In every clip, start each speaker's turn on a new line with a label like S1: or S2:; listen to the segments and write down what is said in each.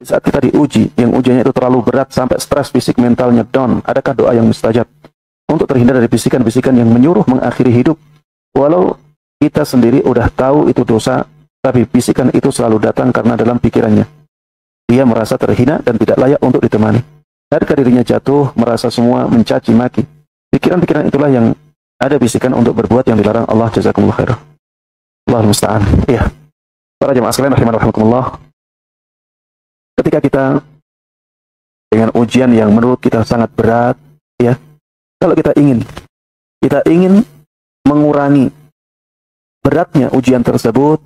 S1: Di saat kita diuji, yang ujiannya itu terlalu berat sampai stres fisik mentalnya down, adakah doa yang mustajab untuk terhindar dari bisikan-bisikan yang menyuruh mengakhiri hidup? Walau kita sendiri udah tahu itu dosa, tapi bisikan itu selalu datang karena dalam pikirannya dia merasa terhina dan tidak layak untuk ditemani. Harga dirinya jatuh, merasa semua mencaci maki. Pikiran-pikiran itulah yang ada bisikan untuk berbuat yang dilarang Allah. Jazakumullah khair. Allahul musta'an. Iya. Para jemaah sekalian rahimakumullah. Ketika kita dengan ujian yang menurut kita sangat berat, ya, kalau kita ingin mengurangi beratnya ujian tersebut,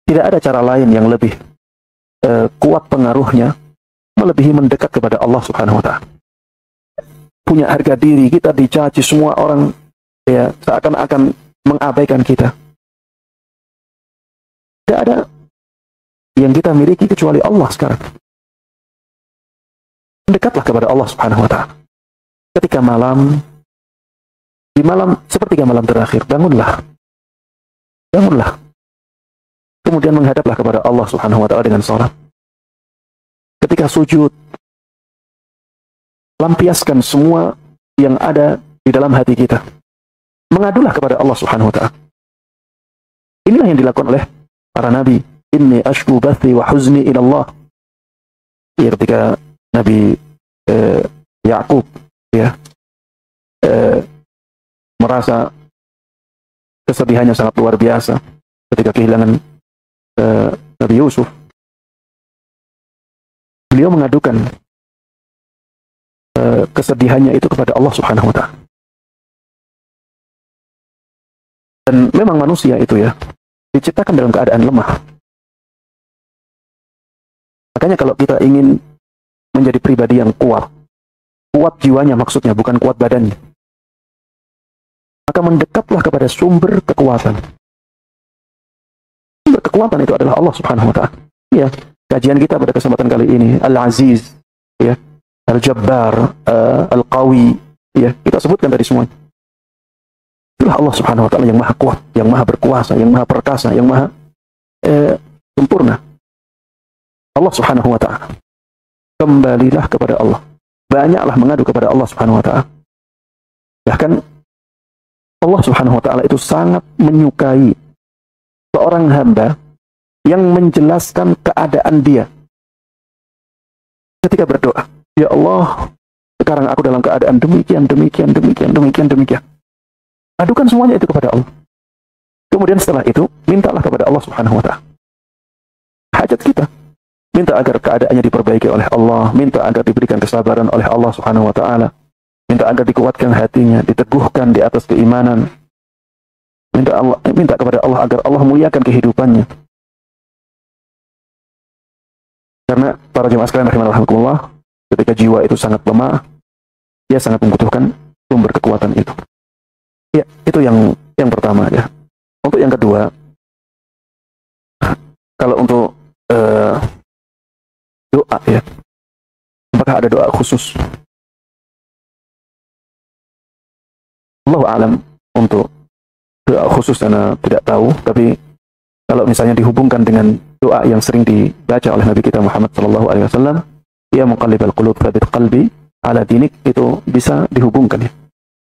S1: tidak ada cara lain yang lebih kuat pengaruhnya melebihi mendekat kepada Allah Subhanahu wa Ta'ala. Punya harga diri, kita dicaci semua orang, ya, seakan-akan mengabaikan kita. Tidak ada yang kita miliki kecuali Allah sekarang. Mendekatlah kepada Allah Subhanahu wa Ta'ala. Ketika di malam sepertiga malam terakhir, bangunlah. Kemudian menghadaplah kepada Allah Subhanahu wa Ta'ala dengan salat. Ketika sujud, lampiaskan semua yang ada di dalam hati kita. Mengadulah kepada Allah Subhanahu wa Ta'ala. Inilah yang dilakukan oleh para nabi. Inni ashku bathi wa huzni ila Allah. Ya, ketika Nabi Yakub, ya, merasa kesedihannya sangat luar biasa ketika kehilangan Nabi Yusuf, beliau mengadukan kesedihannya itu kepada Allah Subhanahu wa Ta'ala. Dan memang manusia itu, ya, diciptakan dalam keadaan lemah. Makanya kalau kita ingin menjadi pribadi yang kuat jiwanya maksudnya, bukan kuat badannya, maka mendekatlah kepada sumber kekuatan. Sumber kekuatan itu adalah Allah Subhanahu wa Ta'ala. Ya, kajian kita pada kesempatan kali ini, Al-Aziz, ya, Al-Jabbar, Al-Qawi, ya, kita sebutkan tadi semuanya. Itulah Allah Subhanahu wa Ta'ala yang maha kuat, yang maha berkuasa, yang maha perkasa, yang maha sempurna. Allah Subhanahu wa Ta'ala. Kembalilah kepada Allah. Banyaklah mengadu kepada Allah Subhanahu wa Ta'ala. Bahkan Allah Subhanahu wa Ta'ala itu sangat menyukai seorang hamba yang menjelaskan keadaan dia ketika berdoa. Ya Allah, sekarang aku dalam keadaan demikian. Adukan semuanya itu kepada Allah. Kemudian setelah itu, mintalah kepada Allah Subhanahu wa Ta'ala hajat kita. Minta agar keadaannya diperbaiki oleh Allah, minta agar diberikan kesabaran oleh Allah Subhanahu wa Ta'ala, minta agar dikuatkan hatinya, diteguhkan di atas keimanan. Minta kepada Allah agar Allah muliakan kehidupannya. Karena para jemaah sekalian rahimakumullah, ketika jiwa itu sangat lemah, dia sangat membutuhkan sumber kekuatan itu. Ya, itu yang pertama, ya. Untuk yang kedua, kalau untuk doa, ya, apakah ada doa khusus? Allahu a'lam untuk doa khusus, karena tidak tahu. Tapi kalau misalnya dihubungkan dengan doa yang sering dibaca oleh Nabi kita Muhammad SAW, ya muqallibal qulub tsabbit qalbi ala dinik, itu bisa dihubungkan, ya.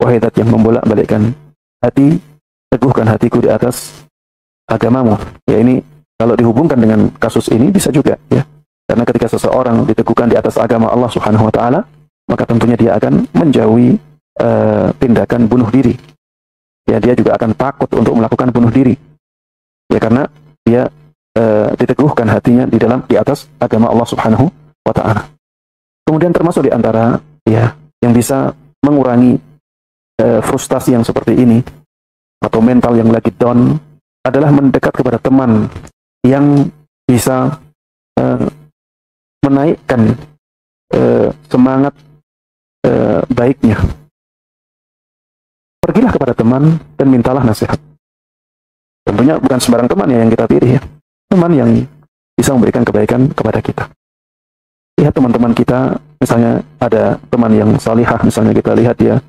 S1: Wahai zat yang membolak-balikkan hati, teguhkan hatiku di atas agamamu. Ya, ini kalau dihubungkan dengan kasus ini bisa juga, ya. Karena ketika seseorang diteguhkan di atas agama Allah Subhanahu wa Ta'ala, maka tentunya dia akan menjauhi tindakan bunuh diri. Ya, dia juga akan takut untuk melakukan bunuh diri. Ya, karena dia diteguhkan hatinya di atas agama Allah Subhanahu wa Ta'ala. Kemudian termasuk di antara, ya, yang bisa mengurangi frustasi yang seperti ini atau mental yang lagi down adalah mendekat kepada teman yang bisa menaikkan semangat baiknya. Pergilah kepada teman dan mintalah nasihat. Tentunya bukan sembarang teman, ya, yang kita pilih, ya. Teman yang bisa memberikan kebaikan kepada kita. Lihat teman-teman kita, misalnya ada teman yang salihah, misalnya kita lihat dia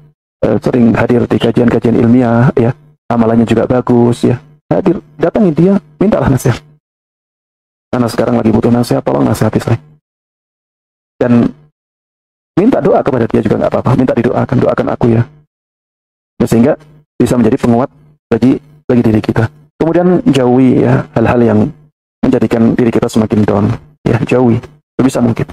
S1: sering hadir di kajian-kajian ilmiah, ya, amalannya juga bagus, ya. Hadir, datangi dia, mintalah nasihat. Karena sekarang lagi butuh nasihat, tolong nasihati saya. Dan minta doa kepada dia juga nggak apa-apa. Minta didoakan, doakan aku ya. Sehingga bisa menjadi penguat bagi diri kita. Kemudian jauhi ya hal-hal yang menjadikan diri kita semakin down. Ya, jauhi sebisa mungkin.